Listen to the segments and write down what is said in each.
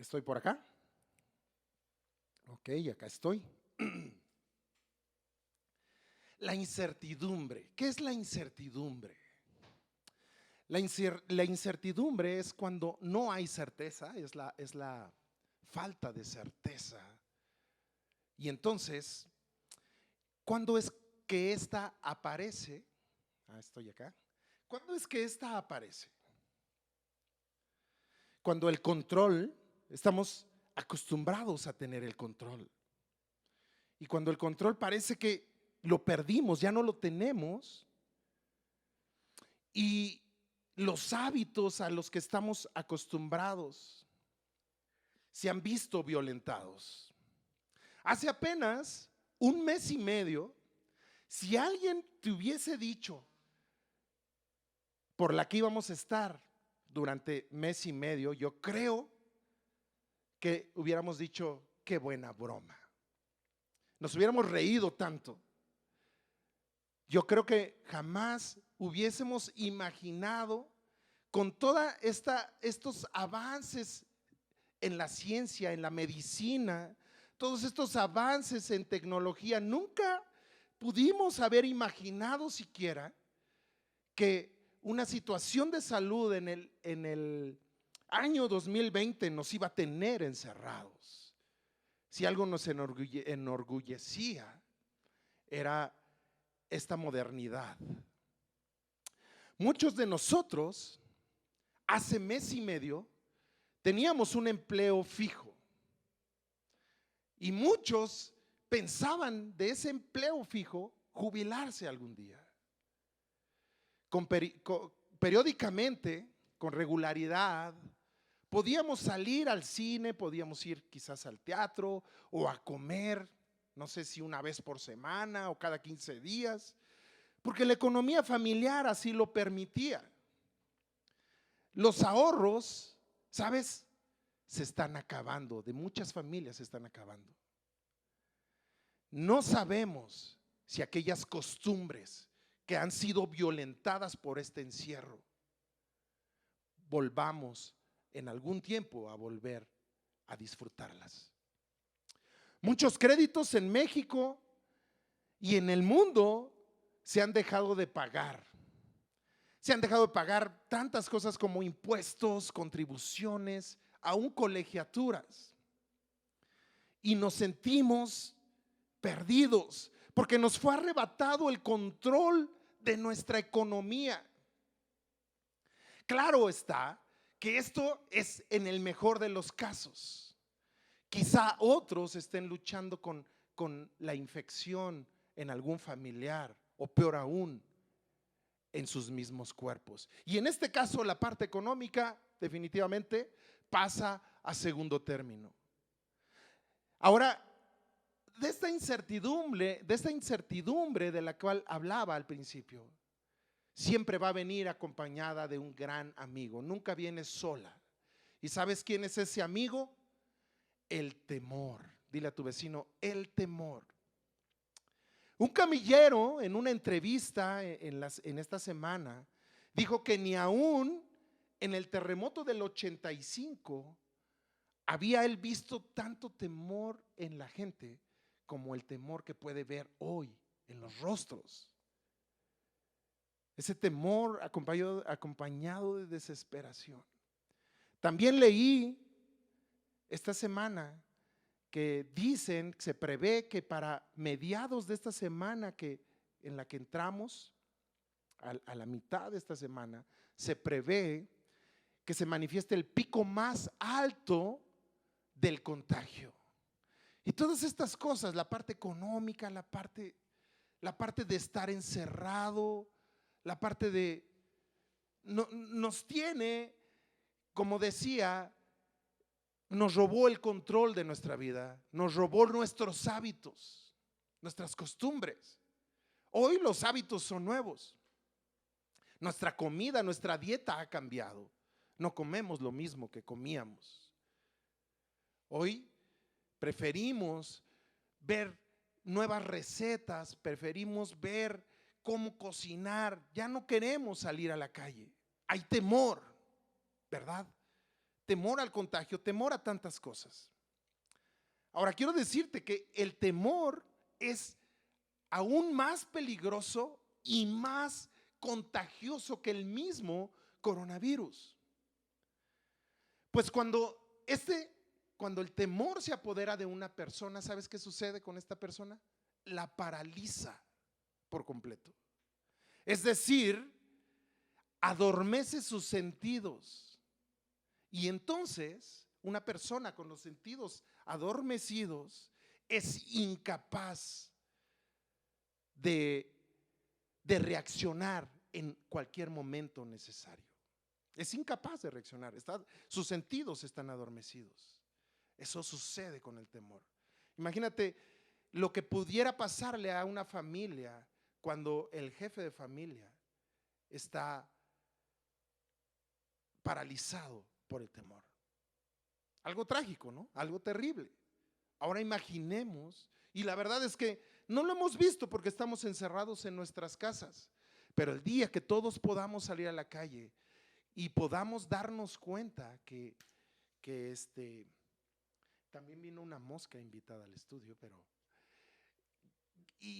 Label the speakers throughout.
Speaker 1: ¿Estoy por acá? Ok, acá estoy. La incertidumbre. ¿Qué es la incertidumbre? La incertidumbre es cuando no hay certeza, es la falta de certeza. Y entonces, ¿cuándo es que esta aparece? Estoy acá. ¿Cuándo es que esta aparece? Cuando el control, estamos acostumbrados a tener el control. Y cuando el control parece que lo perdimos, ya no lo tenemos, y los hábitos a los que estamos acostumbrados se han visto violentados. Hace apenas un mes y medio, si alguien te hubiese dicho por la que íbamos a estar durante mes y medio, yo creo que hubiéramos dicho, qué buena broma. Nos hubiéramos reído tanto. Yo creo que jamás hubiésemos imaginado con toda estos avances en la ciencia, en la medicina, todos estos avances en tecnología, nunca pudimos haber imaginado siquiera que una situación de salud en el año 2020 nos iba a tener encerrados. Si algo nos enorgullecía era esta modernidad. Muchos de nosotros hace mes y medio teníamos un empleo fijo y muchos pensaban de ese empleo fijo jubilarse algún día. Periódicamente, con regularidad, podíamos salir al cine, podíamos ir quizás al teatro o a comer, no sé si una vez por semana o cada 15 días, porque la economía familiar así lo permitía. Los ahorros, ¿sabes? Se están acabando, de muchas familias se están acabando. No sabemos si aquellas costumbres que han sido violentadas por este encierro, volvamos en algún tiempo a volver a disfrutarlas. Muchos créditos en México y en el mundo se han dejado de pagar. Se han dejado de pagar tantas cosas como impuestos, contribuciones, aún colegiaturas. Y nos sentimos perdidos porque nos fue arrebatado el control de nuestra economía. Claro está que esto es en el mejor de los casos. Quizá otros estén luchando con la infección en algún familiar o peor aún, en sus mismos cuerpos. Y en este caso la parte económica definitivamente pasa a segundo término. Ahora, de esta incertidumbre de la cual hablaba al principio, siempre va a venir acompañada de un gran amigo, nunca viene sola. ¿Y sabes quién es ese amigo? El temor. Dile a tu vecino, el temor. Un camillero en una entrevista en esta semana dijo que ni aún en el terremoto del 85 había él visto tanto temor en la gente como el temor que puede ver hoy en los rostros. Ese temor acompañado de desesperación. También leí esta semana que dicen, se prevé que para mediados de esta semana en la que entramos, a la mitad de esta semana, se prevé que se manifieste el pico más alto del contagio. Y todas estas cosas, la parte económica, la parte de estar encerrado, la parte de, nos tiene, como decía, nos robó el control de nuestra vida, nos robó nuestros hábitos, nuestras costumbres. Hoy los hábitos son nuevos. Nuestra comida, nuestra dieta ha cambiado. No comemos lo mismo que comíamos. Hoy preferimos ver nuevas recetas, preferimos ver cómo cocinar. Ya no queremos salir a la calle. Hay temor, ¿verdad? temor al contagio, temor a tantas cosas. Ahora quiero decirte que el temor es aún más peligroso y más contagioso que el mismo coronavirus. Pues cuando el temor se apodera de una persona, ¿sabes qué sucede con esta persona? La paraliza por completo. Es decir, adormece sus sentidos. Y entonces, una persona con los sentidos adormecidos es incapaz de reaccionar en cualquier momento necesario. Es incapaz de reaccionar, sus sentidos están adormecidos. Eso sucede con el temor. Imagínate lo que pudiera pasarle a una familia cuando el jefe de familia está paralizado por el temor. Algo trágico, ¿no? Algo terrible. Ahora imaginemos, y la verdad es que no lo hemos visto porque estamos encerrados en nuestras casas, pero el día que todos podamos salir a la calle y podamos darnos cuenta que también vino una mosca invitada al estudio,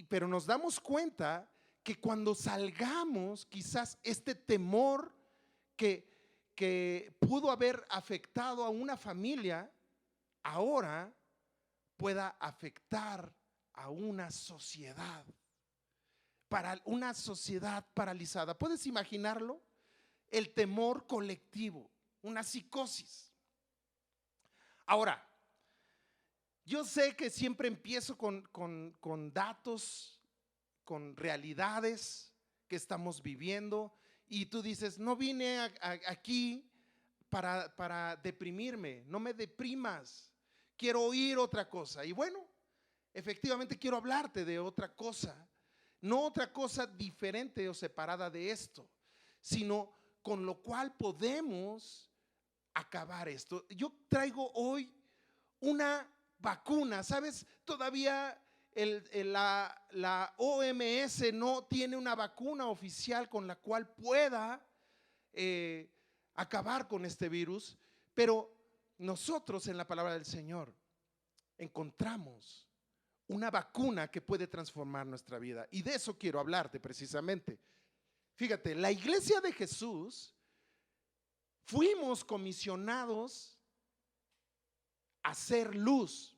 Speaker 1: pero nos damos cuenta que cuando salgamos, quizás este temor que pudo haber afectado a una familia, ahora pueda afectar a una sociedad, para una sociedad paralizada. ¿Puedes imaginarlo? El temor colectivo, una psicosis. Ahora, yo sé que siempre empiezo con datos, con realidades que estamos viviendo, y tú dices, no vine aquí para deprimirme, no me deprimas, quiero oír otra cosa. Y bueno, efectivamente quiero hablarte de otra cosa, no otra cosa diferente o separada de esto, sino con lo cual podemos acabar esto. Yo traigo hoy una vacuna, ¿sabes? Todavía la OMS no tiene una vacuna oficial con la cual pueda acabar con este virus, pero nosotros en la palabra del Señor encontramos una vacuna que puede transformar nuestra vida, y de eso quiero hablarte precisamente. Fíjate, la iglesia de Jesús fuimos comisionados a ser luz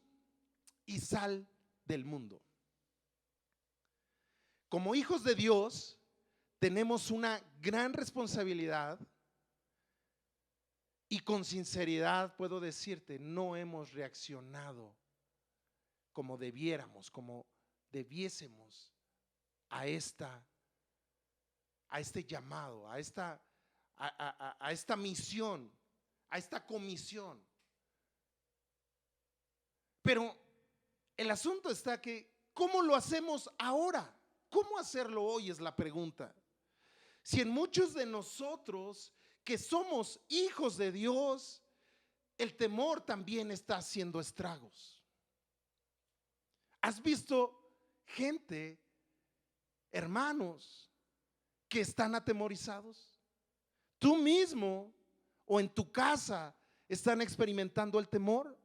Speaker 1: y sal del mundo. Como hijos de Dios, tenemos una gran responsabilidad, y con sinceridad puedo decirte, no hemos reaccionado como debiéramos, como debiésemos a este llamado, a esta misión, a esta comisión. Pero el asunto está que, ¿cómo lo hacemos ahora? ¿Cómo hacerlo hoy? Es la pregunta. Si en muchos de nosotros que somos hijos de Dios, el temor también está haciendo estragos. ¿Has visto gente, hermanos, que están atemorizados? Tú mismo o en tu casa están experimentando el temor.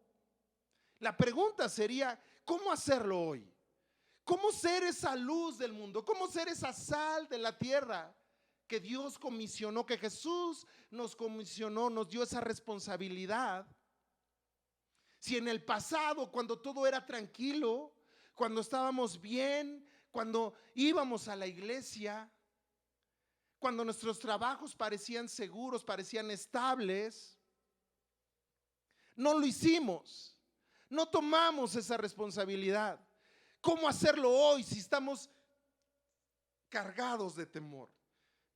Speaker 1: La pregunta sería, ¿cómo hacerlo hoy? ¿Cómo ser esa luz del mundo? ¿Cómo ser esa sal de la tierra que Dios comisionó, que Jesús nos comisionó, nos dio esa responsabilidad? Si en el pasado, cuando todo era tranquilo, cuando estábamos bien, cuando íbamos a la iglesia, cuando nuestros trabajos parecían seguros, parecían estables, no lo hicimos, no tomamos esa responsabilidad. ¿Cómo hacerlo hoy si estamos cargados de temor?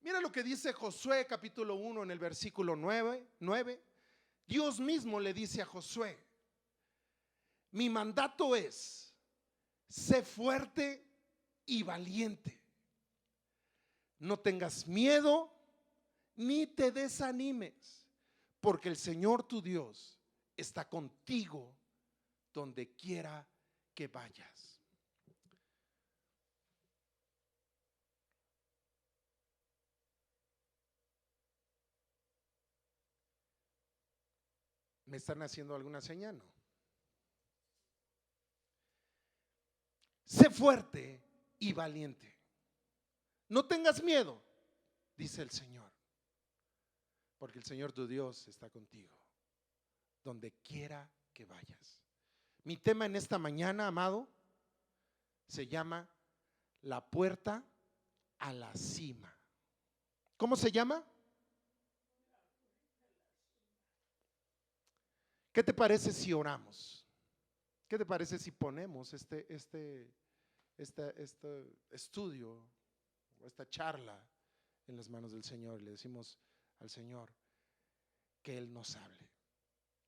Speaker 1: Mira lo que dice Josué capítulo 1 en el versículo 9. Dios mismo le dice a Josué: mi mandato es, sé fuerte y valiente. No tengas miedo ni te desanimes, porque el Señor tu Dios está contigo donde quiera que vayas. ¿Me están haciendo alguna señal? No. Sé fuerte y valiente. No tengas miedo, dice el Señor, porque el Señor tu Dios está contigo, donde quiera que vayas. Mi tema en esta mañana, amado, se llama la puerta a la cima. ¿Cómo se llama? ¿Qué te parece si oramos? ¿Qué te parece si ponemos este estudio, esta charla en las manos del Señor y le decimos al Señor que Él nos hable?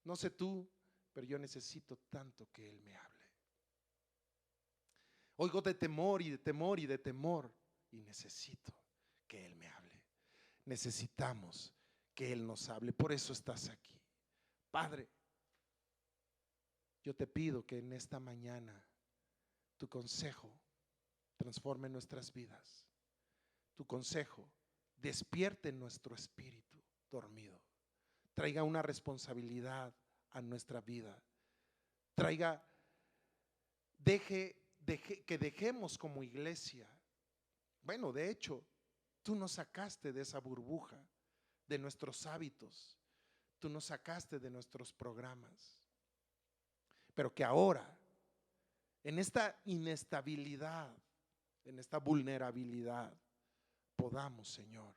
Speaker 1: No sé tú, pero yo necesito tanto que Él me hable. Oigo de temor y de temor y de temor y necesito que Él me hable. Necesitamos que Él nos hable. Por eso estás aquí. Padre, yo te pido que en esta mañana tu consejo transforme nuestras vidas. Tu consejo despierte nuestro espíritu dormido. Traiga una responsabilidad a nuestra vida. Traiga, que dejemos como iglesia. Bueno, de hecho, tú nos sacaste de esa burbuja, de nuestros hábitos. Tú nos sacaste de nuestros programas. Pero que ahora, en esta inestabilidad, en esta vulnerabilidad, podamos, Señor,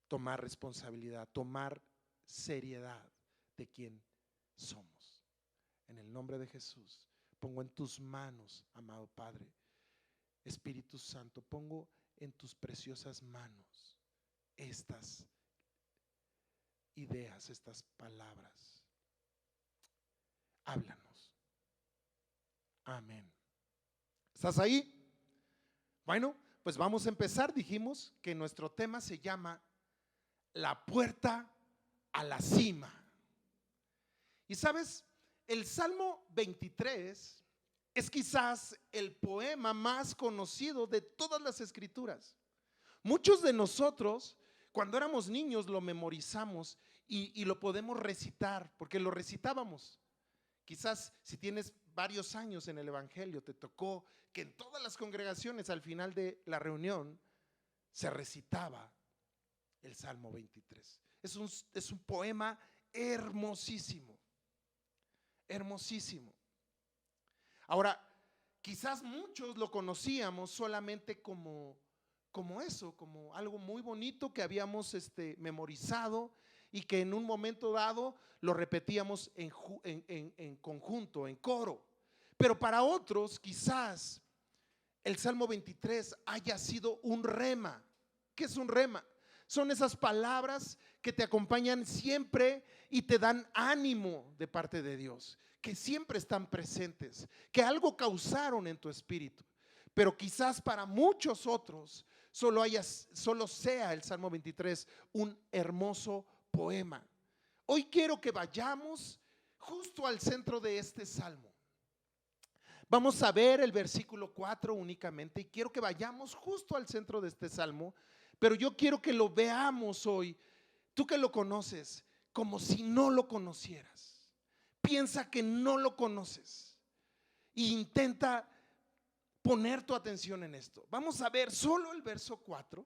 Speaker 1: tomar responsabilidad, tomar seriedad de quién somos. En el nombre de Jesús, pongo en tus manos, amado Padre, Espíritu Santo, pongo en tus preciosas manos estas ideas, estas palabras. Háblanos. Amén. ¿Estás ahí? Bueno, pues vamos a empezar. Dijimos que nuestro tema se llama la puerta a la cima. Y sabes, el Salmo 23 es quizás el poema más conocido de todas las escrituras. Muchos de nosotros, cuando éramos niños, lo memorizamos y lo podemos recitar, porque lo recitábamos. Quizás si tienes varios años en el Evangelio, te tocó que en todas las congregaciones al final de la reunión se recitaba el Salmo 23. Es un poema hermosísimo, hermosísimo. Ahora, quizás muchos lo conocíamos solamente como eso, como algo muy bonito que habíamos memorizado y que en un momento dado lo repetíamos en conjunto, en coro. Pero para otros quizás el Salmo 23 haya sido un rema. ¿Qué es un rema? Son esas palabras que te acompañan siempre y te dan ánimo de parte de Dios, que siempre están presentes, que algo causaron en tu espíritu. Pero quizás para muchos otros solo sea el Salmo 23 un hermoso poema. Hoy quiero que vayamos justo al centro de este salmo. Vamos a ver el versículo 4 únicamente y quiero que vayamos justo al centro de este salmo, pero yo quiero que lo veamos hoy, tú que lo conoces, como si no lo conocieras. Piensa que no lo conoces e intenta poner tu atención en esto. Vamos a ver solo el verso 4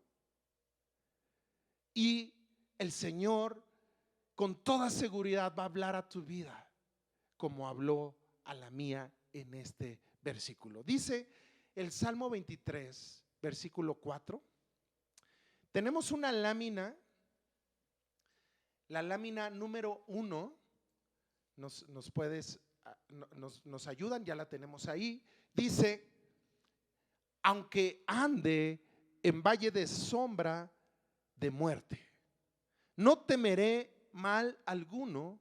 Speaker 1: y el Señor con toda seguridad va a hablar a tu vida como habló a la mía en este versículo. Dice el Salmo 23, versículo 4. Tenemos una lámina, la lámina número 1. Nos ayudan, ya la tenemos ahí. Dice: aunque ande en valle de sombra de muerte, no temeré mal alguno,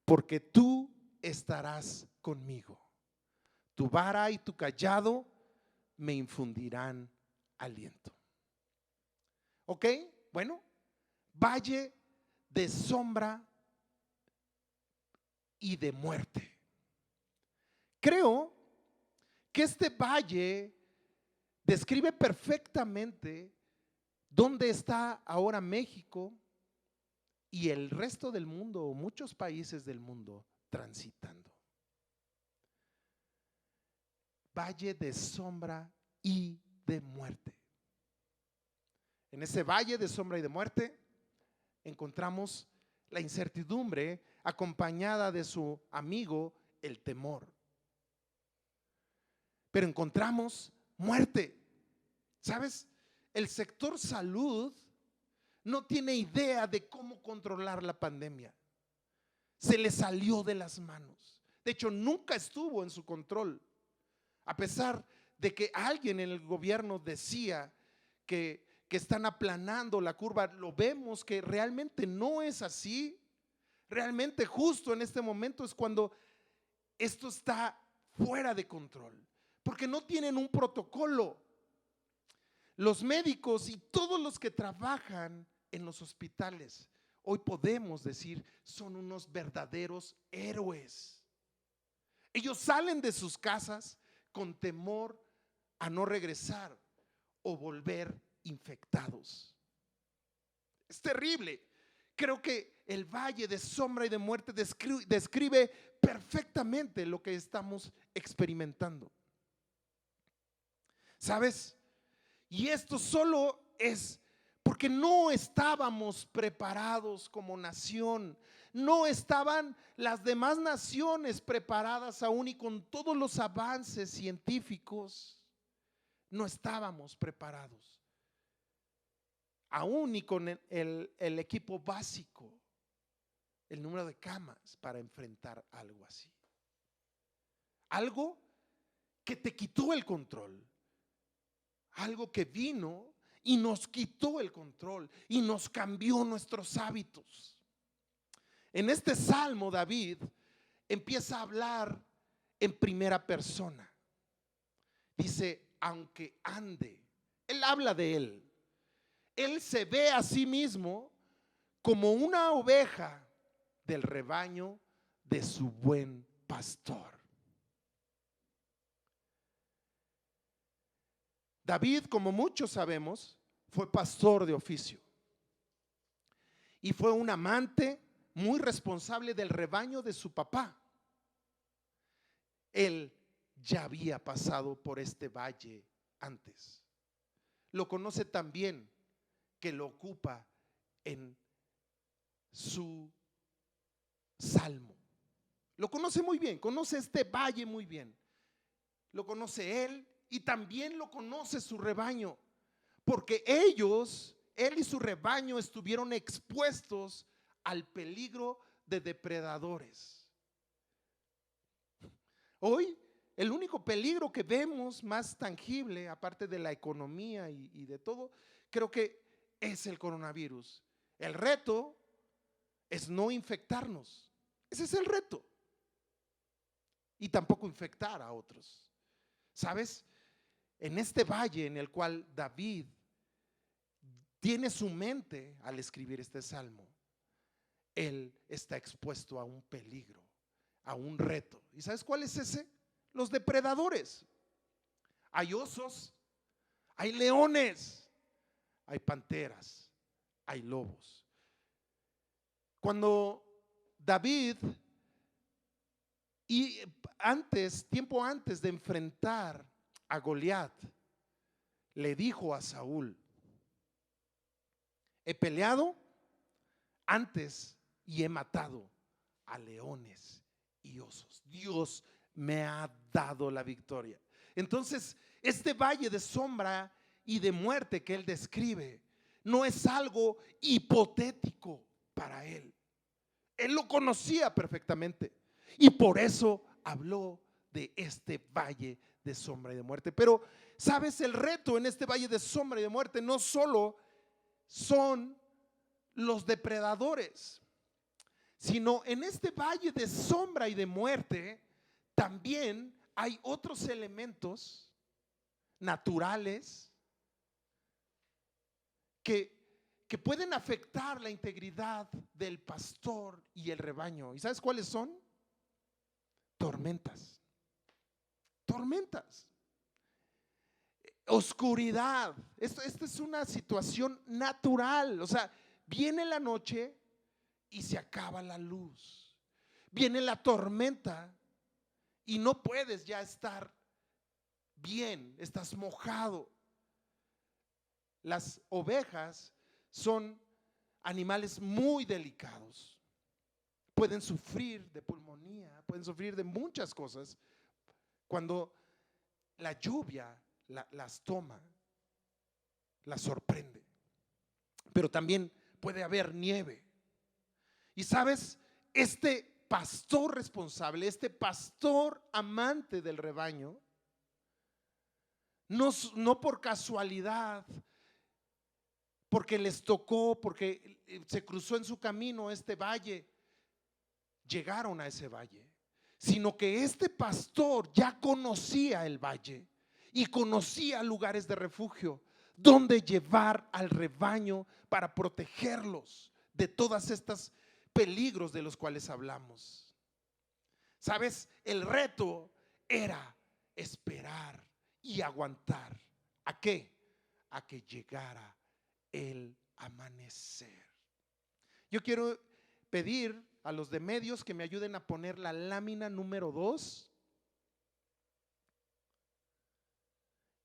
Speaker 1: porque tú estarás conmigo. Tu vara y tu cayado me infundirán aliento. ¿Ok? Bueno, valle de sombra y de muerte. Creo que este valle describe perfectamente dónde está ahora México, y el resto del mundo o muchos países del mundo transitando. Valle de sombra y de muerte. En ese valle de sombra y de muerte encontramos la incertidumbre acompañada de su amigo, el temor. Pero encontramos muerte. ¿Sabes? El sector salud no tiene idea de cómo controlar la pandemia. Se le salió de las manos. De hecho, nunca estuvo en su control. A pesar de que alguien en el gobierno decía que están aplanando la curva, lo vemos que realmente no es así. Realmente justo en este momento es cuando esto está fuera de control, porque no tienen un protocolo. Los médicos y todos los que trabajan en los hospitales, hoy podemos decir, son unos verdaderos héroes. Ellos salen de sus casas con temor a no regresar o volver infectados. Es terrible. Creo que el valle de sombra y de muerte describe perfectamente lo que estamos experimentando. ¿Sabes? Y esto solo es porque no estábamos preparados como nación. No estaban las demás naciones preparadas aún, y con todos los avances científicos no estábamos preparados aún, ni con el equipo básico, el número de camas para enfrentar algo así. Algo que te quitó el control, algo que vino y nos quitó el control y nos cambió nuestros hábitos. En este salmo David empieza a hablar en primera persona. Dice, aunque ande, él habla de él. Él se ve a sí mismo como una oveja del rebaño de su buen pastor. David, como muchos sabemos, fue pastor de oficio y fue un amante muy responsable del rebaño de su papá. Él ya había pasado por este valle antes. Lo conoce tan bien que lo ocupa en su salmo. Lo conoce muy bien, conoce este valle muy bien. Lo conoce él y también lo conoce su rebaño, porque él y su rebaño estuvieron expuestos al peligro de depredadores. Hoy el único peligro que vemos más tangible, aparte de la economía y de todo, creo que es el coronavirus. El reto es no infectarnos. Ese es el reto. Y tampoco infectar a otros. ¿Sabes? En este valle en el cual David tiene su mente al escribir este salmo, él está expuesto a un peligro, a un reto. ¿Y sabes cuál es ese? Los depredadores. Hay osos, hay leones, hay panteras, hay lobos. Cuando David, tiempo antes de enfrentar a Goliat, le dijo a Saúl: he peleado antes y he matado a leones y osos. Dios me ha dado la victoria. Entonces, este valle de sombra y de muerte que él describe no es algo hipotético para él. Él lo conocía perfectamente y por eso habló de este valle de sombra y de muerte. Pero, ¿sabes? El reto en este valle de sombra y de muerte no solo son los depredadores, sino en este valle de sombra y de muerte también hay otros elementos naturales que pueden afectar la integridad del pastor y el rebaño. ¿Y sabes cuáles son? Tormentas. Tormentas. Oscuridad. Esta es una situación natural. O sea, viene la noche, y se acaba la luz. Viene la tormenta y no puedes ya estar bien, estás mojado. Las ovejas son animales muy delicados. Pueden sufrir de pulmonía, pueden sufrir de muchas cosas cuando la lluvia las toma, las sorprende. Pero también puede haber nieve. Y sabes, este pastor responsable, este pastor amante del rebaño, no por casualidad, porque les tocó, porque se cruzó en su camino este valle, llegaron a ese valle, sino que este pastor ya conocía el valle y conocía lugares de refugio donde llevar al rebaño para protegerlos de todas estas peligros de los cuales hablamos. ¿Sabes? El reto era esperar y aguantar. ¿A qué? A que llegara el amanecer. Yo quiero pedir a los de medios que me ayuden a poner la lámina número 2.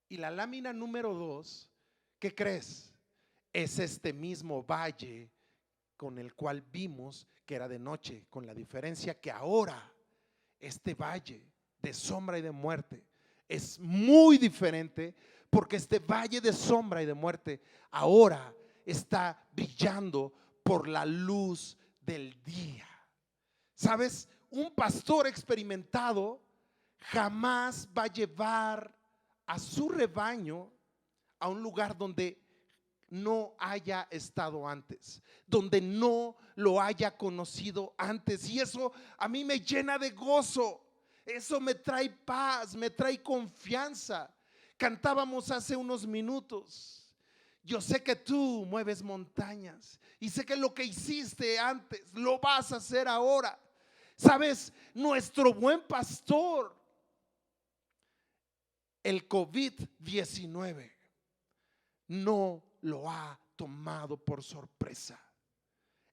Speaker 1: Y la lámina número 2, ¿qué crees? Es este mismo valle con el cual vimos que era de noche, con la diferencia que ahora este valle de sombra y de muerte es muy diferente, porque este valle de sombra y de muerte ahora está brillando por la luz del día. ¿Sabes? Un pastor experimentado jamás va a llevar a su rebaño a un lugar donde no haya estado antes, donde no lo haya conocido antes. Y eso a mí me llena de gozo, eso me trae paz, me trae confianza. Cantábamos hace unos minutos: yo sé que tú mueves montañas y sé que lo que hiciste antes lo vas a hacer ahora. Sabes, nuestro buen pastor, el COVID-19 no lo ha tomado por sorpresa.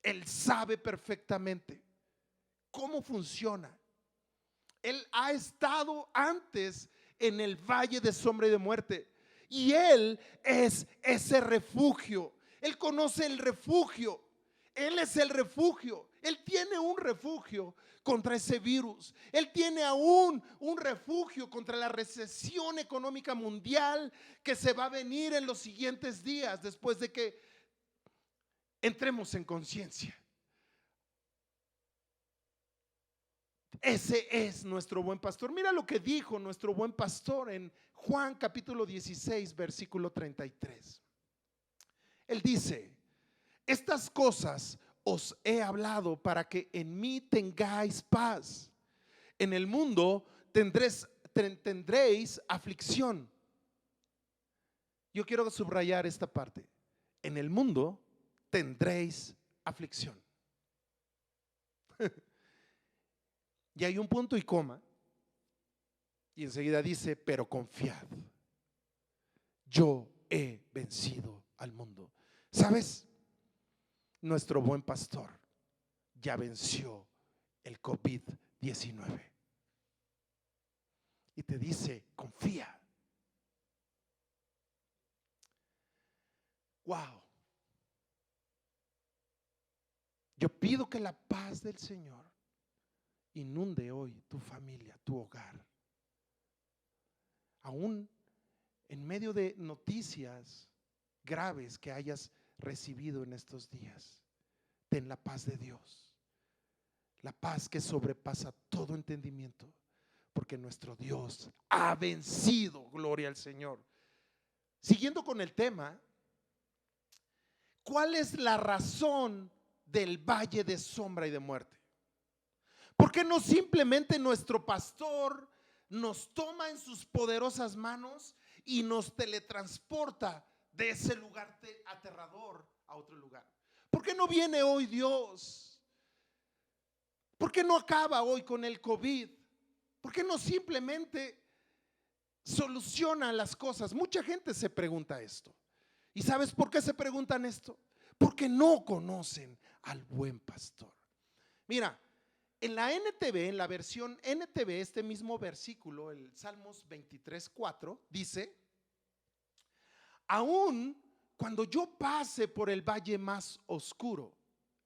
Speaker 1: Él sabe perfectamente cómo funciona. Él ha estado antes en el valle de sombra y de muerte, y Él es ese refugio. Él conoce el refugio. Él es el refugio. Él tiene un refugio contra ese virus. Él tiene aún un refugio contra la recesión económica mundial que se va a venir en los siguientes días, después de que entremos en conciencia. Ese es nuestro buen pastor. Mira lo que dijo nuestro buen pastor en Juan capítulo 16, versículo 33. Él dice: estas cosas os he hablado para que en mí tengáis paz. En el mundo tendréis aflicción. Yo quiero subrayar esta parte: en el mundo tendréis aflicción. Y hay un punto y coma, y enseguida dice: pero confiad, yo he vencido al mundo. ¿Sabes? Nuestro buen pastor ya venció el COVID-19 y te dice: confía. Wow. Yo pido que la paz del Señor inunde hoy tu familia, tu hogar. Aún en medio de noticias graves que hayas recibido en estos días, ten la paz de Dios, la paz que sobrepasa todo entendimiento, porque nuestro Dios ha vencido. Gloria al Señor. Siguiendo con el tema, ¿cuál es la razón del valle de sombra y de muerte? ¿Por qué no simplemente nuestro pastor nos toma en sus poderosas manos y nos teletransporta de ese lugar aterrador a otro lugar? ¿Por qué no viene hoy Dios? ¿Por qué no acaba hoy con el COVID? ¿Por qué no simplemente soluciona las cosas? Mucha gente se pregunta esto. ¿Y sabes por qué se preguntan esto? Porque no conocen al buen pastor. Mira, en la NTV, en la versión NTV, este mismo versículo, el Salmos 23:4, dice: aún cuando yo pase por el valle más oscuro,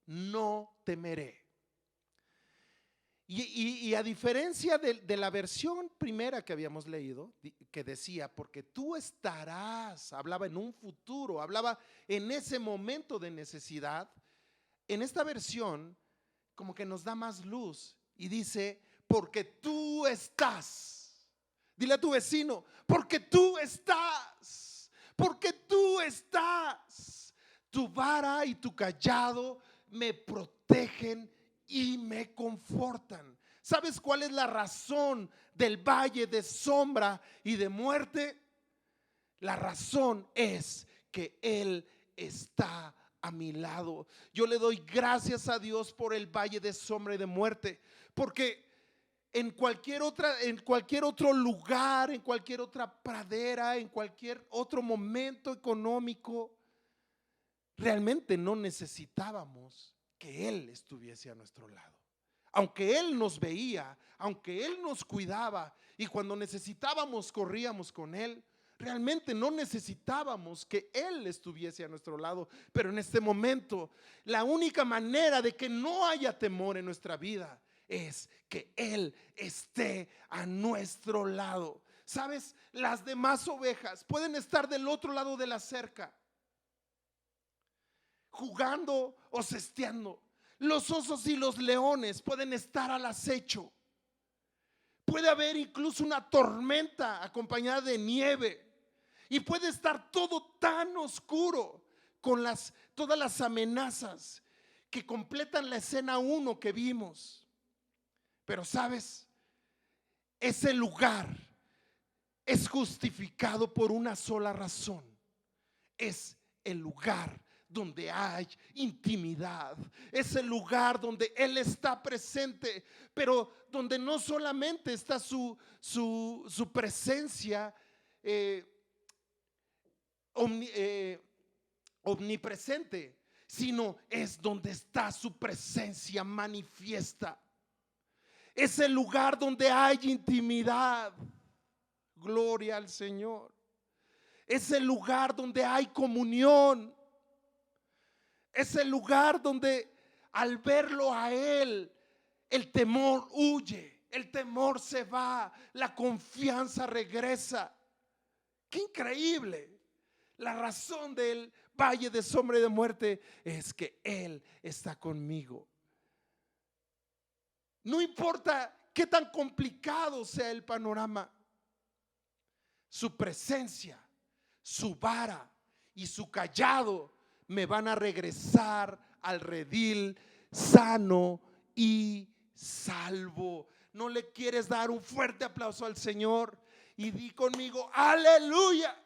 Speaker 1: no temeré. Y a diferencia de la versión primera que habíamos leído, que decía, porque tú estarás, hablaba en un futuro, hablaba en ese momento de necesidad, en esta versión como que nos da más luz y dice, porque tú estás. Dile a tu vecino, porque tú estás, porque tú estás. Tu vara y tu cayado me protegen y me confortan. ¿Sabes cuál es la razón del valle de sombra y de muerte? La razón es que Él está a mi lado. Yo le doy gracias a Dios por el valle de sombra y de muerte, porque en cualquier otro lugar, en cualquier otra pradera, en cualquier otro momento económico, realmente no necesitábamos que Él estuviese a nuestro lado. Aunque Él nos veía, aunque Él nos cuidaba y cuando necesitábamos corríamos con Él, realmente no necesitábamos que Él estuviese a nuestro lado. Pero en este momento, la única manera de que no haya temor en nuestra vida es que Él esté a nuestro lado. ¿Sabes? Las demás ovejas pueden estar del otro lado de la cerca, jugando o cesteando. Los osos y los leones pueden estar al acecho. Puede haber incluso una tormenta acompañada de nieve y puede estar todo tan oscuro con todas las amenazas que completan la escena 1 que vimos. Pero sabes, ese lugar es justificado por una sola razón. Es el lugar donde hay intimidad, es el lugar donde Él está presente, pero donde no solamente está su presencia omnipresente, sino es donde está su presencia manifiesta. Es el lugar donde hay intimidad. Gloria al Señor. Es el lugar donde hay comunión. Es el lugar donde al verlo a Él, el temor huye, el temor se va, la confianza regresa. ¡Qué increíble! La razón del valle de sombra y de muerte es que Él está conmigo. No importa qué tan complicado sea el panorama, su presencia, su vara y su cayado me van a regresar al redil sano y salvo. ¿No le quieres dar un fuerte aplauso al Señor? Y di conmigo, aleluya.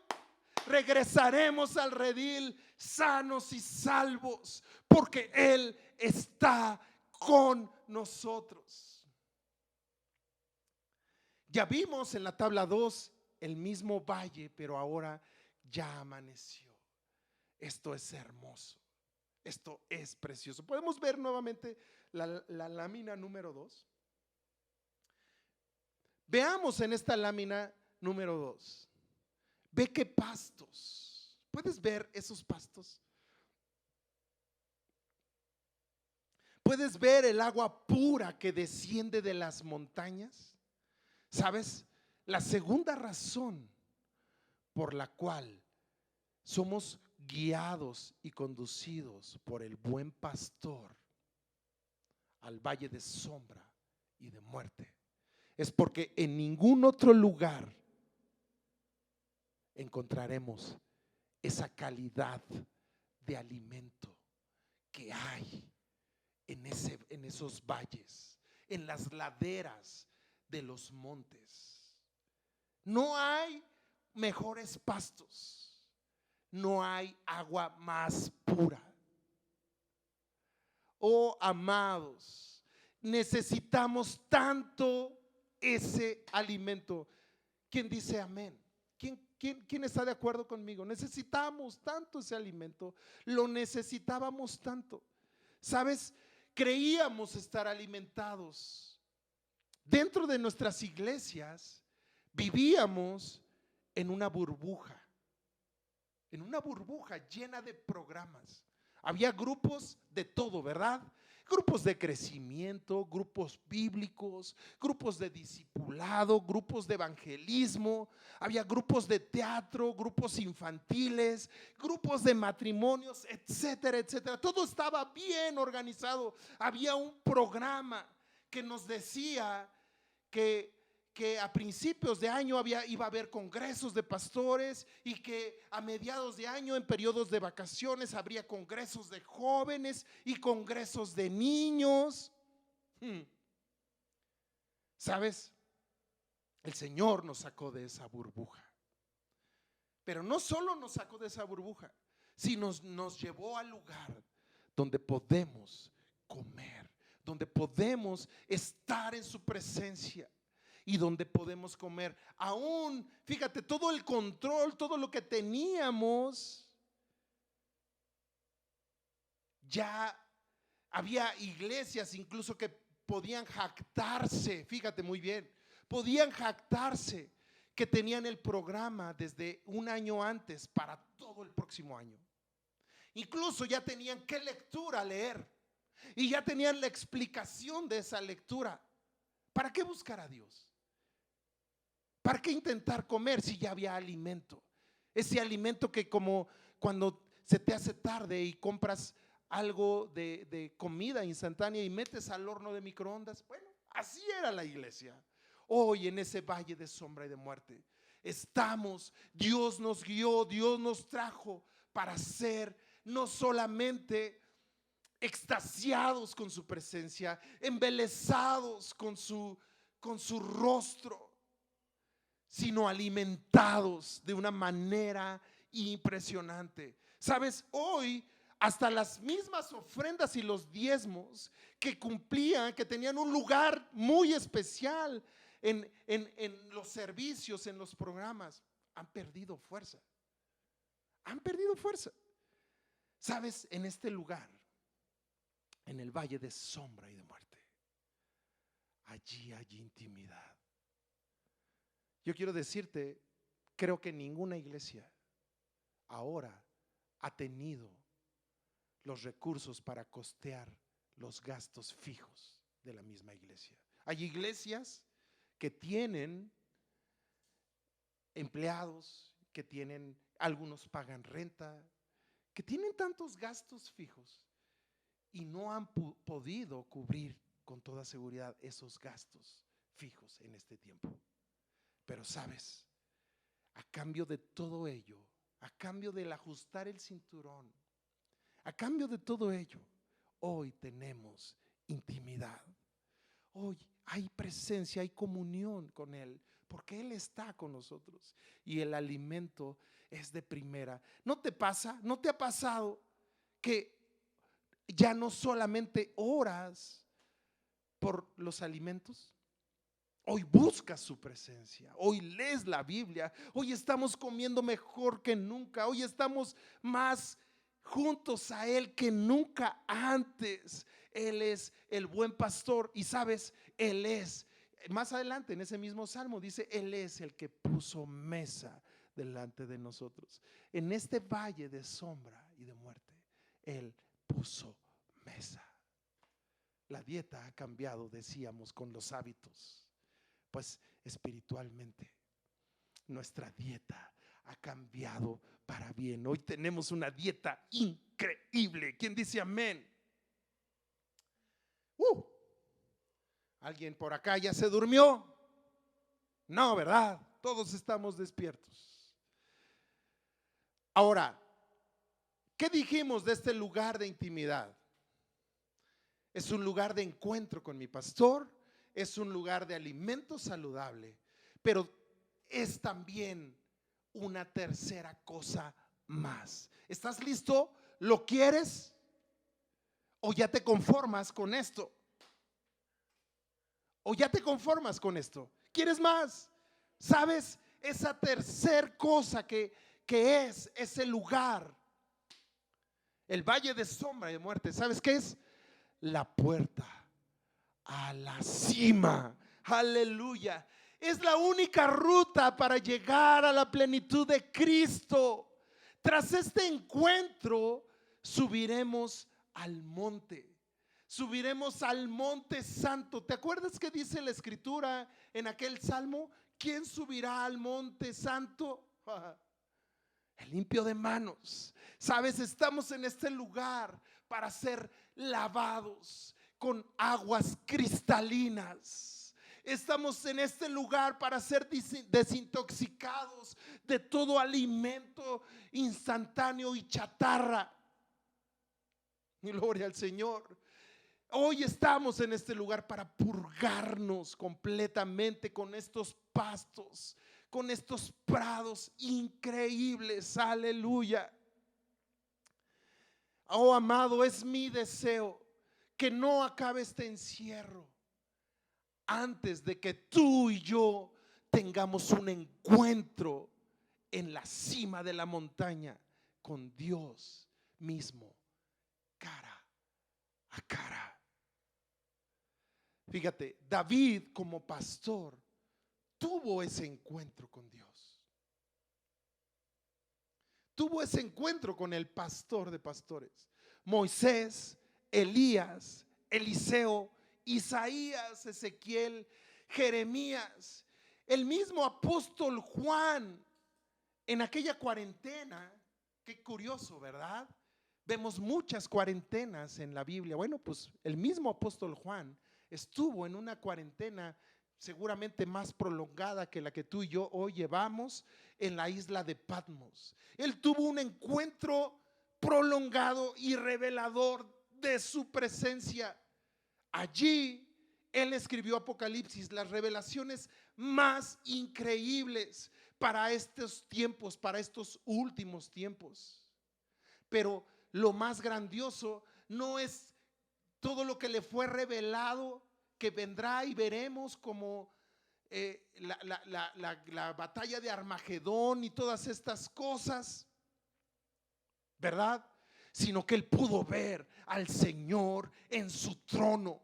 Speaker 1: Regresaremos al redil sanos y salvos, porque Él está con nosotros. Ya vimos en la tabla 2 el mismo valle, pero ahora ya amaneció. Esto es hermoso, esto es precioso. Podemos ver nuevamente la lámina número 2. Veamos en esta lámina número 2. Ve qué pastos. ¿Puedes ver esos pastos? ¿Puedes ver el agua pura que desciende de las montañas? ¿Sabes? La segunda razón por la cual somos guiados y conducidos por el buen pastor al valle de sombra y de muerte es porque en ningún otro lugar encontraremos esa calidad de alimento que hay en esos valles, en las laderas de los montes. No hay mejores pastos, no hay agua más pura. Oh, amados, necesitamos tanto ese alimento. ¿Quién dice amén? ¿Quién está de acuerdo conmigo? Necesitamos tanto ese alimento, lo necesitábamos tanto. ¿Sabes? Creíamos estar alimentados. Dentro de nuestras iglesias vivíamos en una burbuja llena de programas. Había grupos de todo, ¿verdad? Grupos de crecimiento, grupos bíblicos, grupos de discipulado, grupos de evangelismo, había grupos de teatro, grupos infantiles, grupos de matrimonios, etcétera, etcétera. Todo estaba bien organizado. Había un programa que nos decía que a principios de año iba a haber congresos de pastores y que a mediados de año, en periodos de vacaciones, habría congresos de jóvenes y congresos de niños. ¿Sabes? El Señor nos sacó de esa burbuja. Pero no solo nos sacó de esa burbuja, sino nos llevó al lugar donde podemos comer, donde podemos estar en su presencia y donde podemos comer. Aún, fíjate, todo el control, todo lo que teníamos, ya había iglesias incluso que podían jactarse, fíjate muy bien, podían jactarse que tenían el programa desde un año antes para todo el próximo año. Incluso ya tenían qué lectura leer y ya tenían la explicación de esa lectura. ¿Para qué buscar a Dios? ¿Para qué intentar comer si ya había alimento? Ese alimento que, como cuando se te hace tarde y compras algo de comida instantánea y metes al horno de microondas. Bueno, así era la iglesia. Hoy en ese valle de sombra y de muerte estamos. Dios nos guió, Dios nos trajo para ser no solamente extasiados con su presencia, embelesados con su rostro, sino alimentados de una manera impresionante. Sabes, hoy hasta las mismas ofrendas y los diezmos que cumplían, que tenían un lugar muy especial en los servicios, en los programas, han perdido fuerza. Han perdido fuerza. Sabes, en este lugar, en el valle de sombra y de muerte, allí hay intimidad. Yo quiero decirte, creo que ninguna iglesia ahora ha tenido los recursos para costear los gastos fijos de la misma iglesia. Hay iglesias que tienen empleados, que tienen, algunos pagan renta, que tienen tantos gastos fijos y no han podido cubrir con toda seguridad esos gastos fijos en este tiempo. Pero sabes, a cambio de todo ello, a cambio del ajustar el cinturón, a cambio de todo ello, hoy tenemos intimidad. Hoy hay presencia, hay comunión con Él, porque Él está con nosotros y el alimento es de primera. ¿No te pasa? ¿No te ha pasado que ya no solamente oras por los alimentos? Hoy buscas su presencia, hoy lees la Biblia, hoy estamos comiendo mejor que nunca, hoy estamos más juntos a Él que nunca antes. Él es el buen pastor y sabes, Él es, más adelante en ese mismo salmo dice, Él es el que puso mesa delante de nosotros. En este valle de sombra y de muerte, Él puso mesa. La dieta ha cambiado, decíamos, con los hábitos. Pues espiritualmente nuestra dieta ha cambiado para bien. Hoy tenemos una dieta increíble. ¿Quién dice amén? ¿Alguien por acá ya se durmió? No, ¿verdad? Todos estamos despiertos. Ahora, ¿qué dijimos de este lugar de intimidad? Es un lugar de encuentro con mi pastor, es un lugar de alimento saludable, pero es también una tercera cosa más. ¿Estás listo? ¿Lo quieres? ¿O ya te conformas con esto? ¿O ya te conformas con esto? ¿Quieres más? ¿Sabes? Esa tercer cosa que es ese lugar, el valle de sombra y de muerte, ¿sabes qué es? la puerta a la cima. Aleluya. Es la única ruta para llegar a la plenitud de Cristo. Tras este encuentro, subiremos al monte. Subiremos al monte santo. ¿Te acuerdas que dice la escritura en aquel salmo? ¿Quién subirá al monte santo? El limpio de manos. Sabes, estamos en este lugar para ser lavados con aguas cristalinas. Estamos en este lugar para ser desintoxicados de todo alimento instantáneo y chatarra. Gloria al Señor. Hoy estamos en este lugar para purgarnos completamente con estos pastos, con estos prados increíbles. Aleluya. Oh amado, es mi deseo que no acabe este encierro antes de que tú y yo tengamos un encuentro en la cima de la montaña con Dios mismo, cara a cara. Fíjate, David como pastor tuvo ese encuentro con Dios. Tuvo ese encuentro con el pastor de pastores. Moisés, Elías, Eliseo, Isaías, Ezequiel, Jeremías, el mismo apóstol Juan en aquella cuarentena. Qué curioso, ¿verdad? Vemos muchas cuarentenas en la Biblia. Bueno, pues el mismo apóstol Juan estuvo en una cuarentena seguramente más prolongada que la que tú y yo hoy llevamos en la isla de Patmos. Él tuvo un encuentro prolongado y revelador de su presencia. Allí él escribió Apocalipsis, las revelaciones más increíbles para estos tiempos, para estos últimos tiempos. Pero lo más grandioso no es todo lo que le fue revelado, que vendrá y veremos como la batalla de Armagedón y todas estas cosas, ¿verdad? Sino que él pudo ver al Señor en su trono.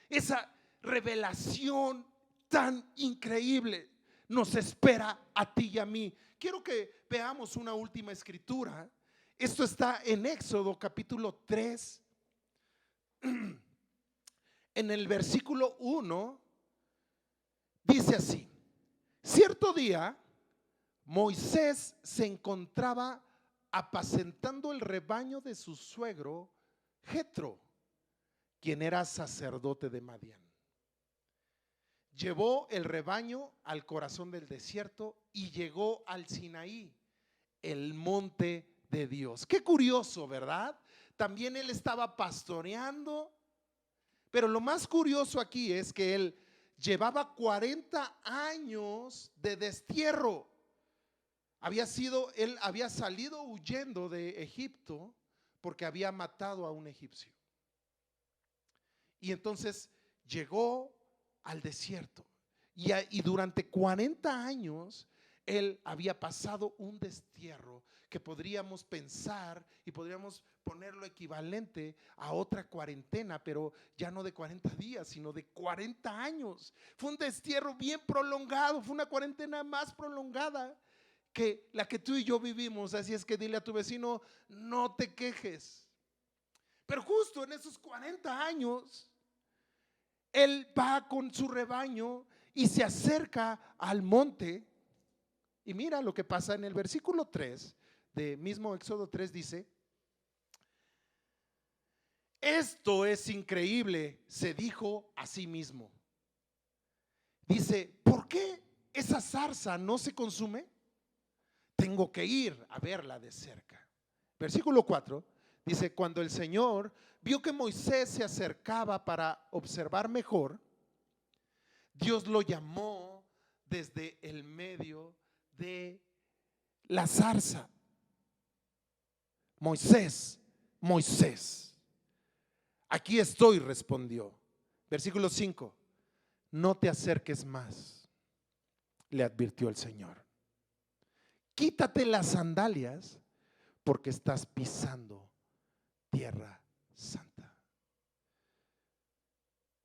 Speaker 1: Esa revelación tan increíble nos espera a ti y a mí. Quiero que veamos una última escritura. Esto está en Éxodo capítulo 3. En el versículo 1 dice así: cierto día Moisés se encontraba apacentando el rebaño de su suegro Jetro, quien era sacerdote de Madián. Llevó el rebaño al corazón del desierto y llegó al Sinaí, el monte de Dios. Qué curioso, ¿verdad? También él estaba pastoreando. Pero lo más curioso aquí es que él llevaba 40 años de destierro. Él había salido huyendo de Egipto porque había matado a un egipcio. Y entonces llegó al desierto. Y durante 40 años él había pasado un destierro que podríamos pensar y podríamos ponerlo equivalente a otra cuarentena, pero ya no de 40 días, sino de 40 años. Fue un destierro bien prolongado, fue una cuarentena más prolongada que la que tú y yo vivimos. Así es que dile a tu vecino, no te quejes. Pero justo en esos 40 años, él va con su rebaño y se acerca al monte. Y mira lo que pasa en el versículo 3 de mismo Éxodo 3, dice: esto es increíble, se dijo a sí mismo. Dice: ¿por qué esa zarza no se consume? Tengo que ir a verla de cerca. Versículo 4 dice: cuando el Señor vio que Moisés se acercaba para observar mejor, Dios lo llamó desde el medio de la zarza. Moisés, Moisés. Aquí estoy, respondió. Versículo 5: no te acerques más, le advirtió el Señor. Quítate las sandalias porque estás pisando tierra santa.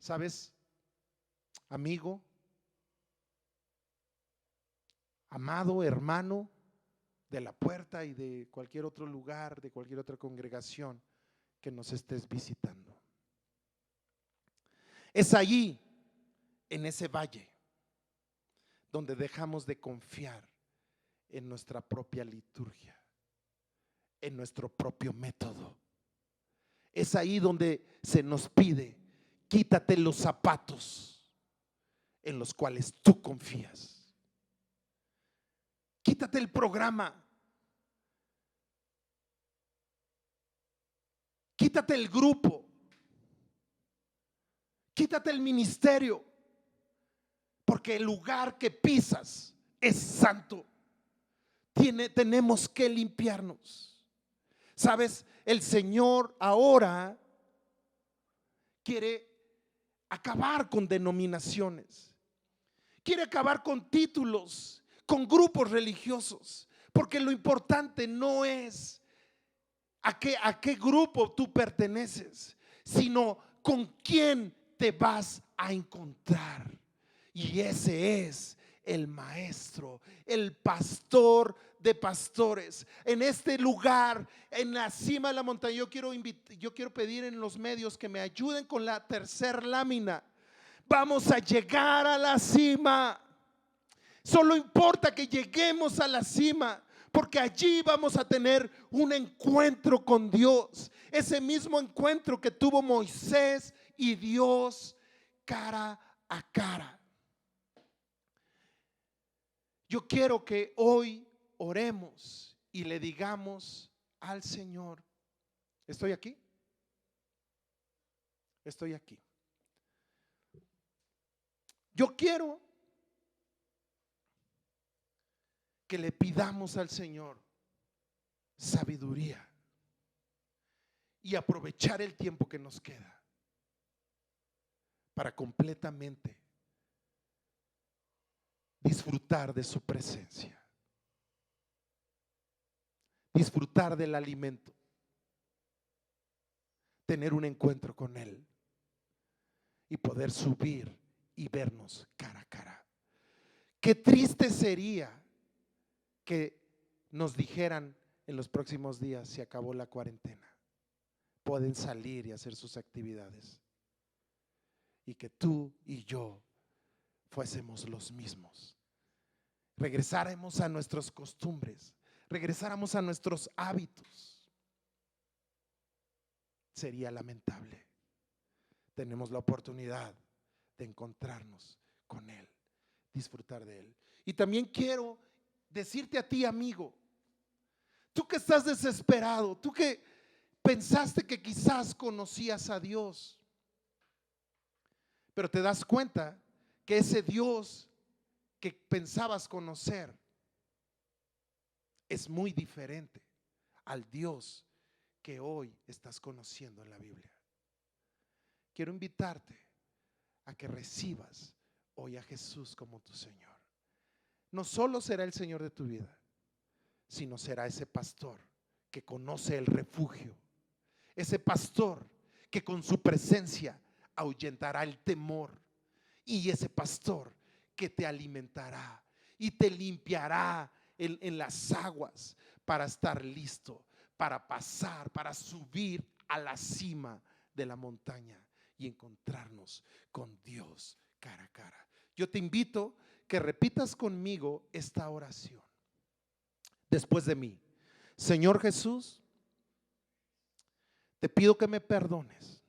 Speaker 1: ¿Sabes, amigo, amado hermano de la puerta y de cualquier otro lugar, de cualquier otra congregación que nos estés visitando? Es allí, en ese valle, donde dejamos de confiar en nuestra propia liturgia, en nuestro propio método. Es ahí donde se nos pide: quítate los zapatos en los cuales tú confías. Quítate el programa. Quítate el grupo. Quítate el ministerio. Porque el lugar que pisas es santo. Tenemos que limpiarnos. ¿Sabes? El Señor ahora quiere acabar con denominaciones. Quiere acabar con títulos, con grupos religiosos. Porque lo importante no es a qué grupo tú perteneces, sino con quién te vas a encontrar. Y ese es el maestro, el pastor de pastores. En este lugar, en la cima de la montaña, yo quiero pedir en los medios que me ayuden con la tercera lámina. Vamos a llegar a la cima. Solo importa que lleguemos a la cima, porque allí vamos a tener un encuentro con Dios. Ese mismo encuentro que tuvo Moisés y Dios cara a cara. Yo quiero que hoy oremos y le digamos al Señor: ¿estoy aquí? Estoy aquí. Yo quiero que le pidamos al Señor sabiduría y aprovechar el tiempo que nos queda para completamente disfrutar de su presencia, disfrutar del alimento, tener un encuentro con Él y poder subir y vernos cara a cara. Qué triste sería que nos dijeran en los próximos días: se acabó la cuarentena, pueden salir y hacer sus actividades, y que tú y yo fuésemos los mismos, regresáramos a nuestras costumbres, regresáramos a nuestros hábitos. Sería lamentable. Tenemos la oportunidad de encontrarnos con Él, disfrutar de Él. Y también quiero decirte a ti, amigo, tú que estás desesperado, tú que pensaste que quizás conocías a Dios, pero te das cuenta que ese Dios que pensabas conocer es muy diferente al Dios que hoy estás conociendo en la Biblia. Quiero invitarte a que recibas hoy a Jesús como tu Señor. No solo será el Señor de tu vida, sino será ese pastor que conoce el refugio, ese pastor que con su presencia ahuyentará el temor, y ese pastor que te alimentará y te limpiará en las aguas para estar listo, para pasar, para subir a la cima de la montaña y encontrarnos con Dios cara a cara. Yo te invito que repitas conmigo esta oración después de mí. Señor Jesús, te pido que me perdones,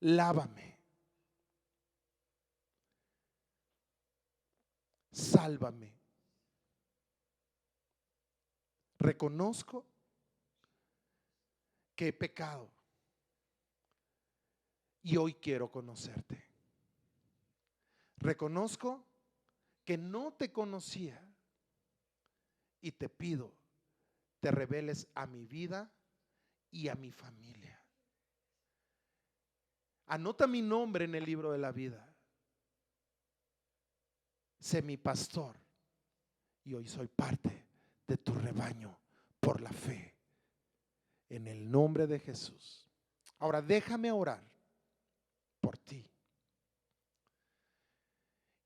Speaker 1: lávame, sálvame. Reconozco que he pecado y hoy quiero conocerte. Reconozco que no te conocía y te pido te reveles a mi vida y a mi familia. Anota mi nombre en el libro de la vida. Sé mi pastor y hoy soy parte de tu rebaño por la fe, en el nombre de Jesús. Ahora déjame orar por ti.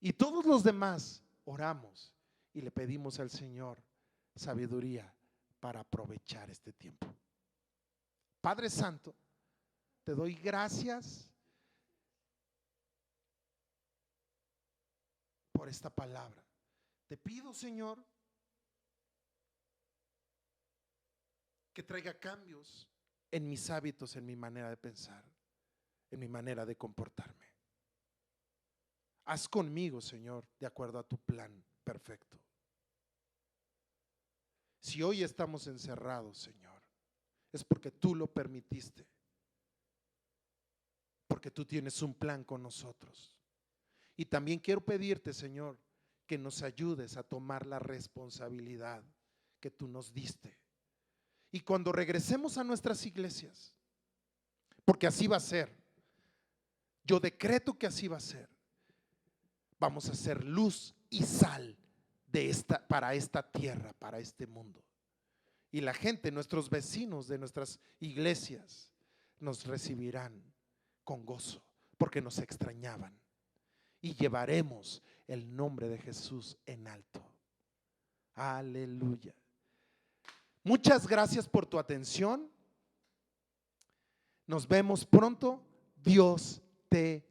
Speaker 1: Y todos los demás oramos y le pedimos al Señor sabiduría para aprovechar este tiempo. Padre Santo, te doy gracias por esta palabra. Te pido, Señor, que traiga cambios en mis hábitos, en mi manera de pensar, en mi manera de comportarme. Haz conmigo, Señor, de acuerdo a tu plan perfecto. Si hoy estamos encerrados, Señor, es porque tú lo permitiste, porque tú tienes un plan con nosotros. Y también quiero pedirte, Señor, que nos ayudes a tomar la responsabilidad que tú nos diste. Y cuando regresemos a nuestras iglesias, porque así va a ser, yo decreto que así va a ser, vamos a ser luz y sal para esta tierra, para este mundo. Y la gente, nuestros vecinos de nuestras iglesias, nos recibirán con gozo, porque nos extrañaban. Y llevaremos el nombre de Jesús en alto. Aleluya. Muchas gracias por tu atención. Nos vemos pronto. Dios te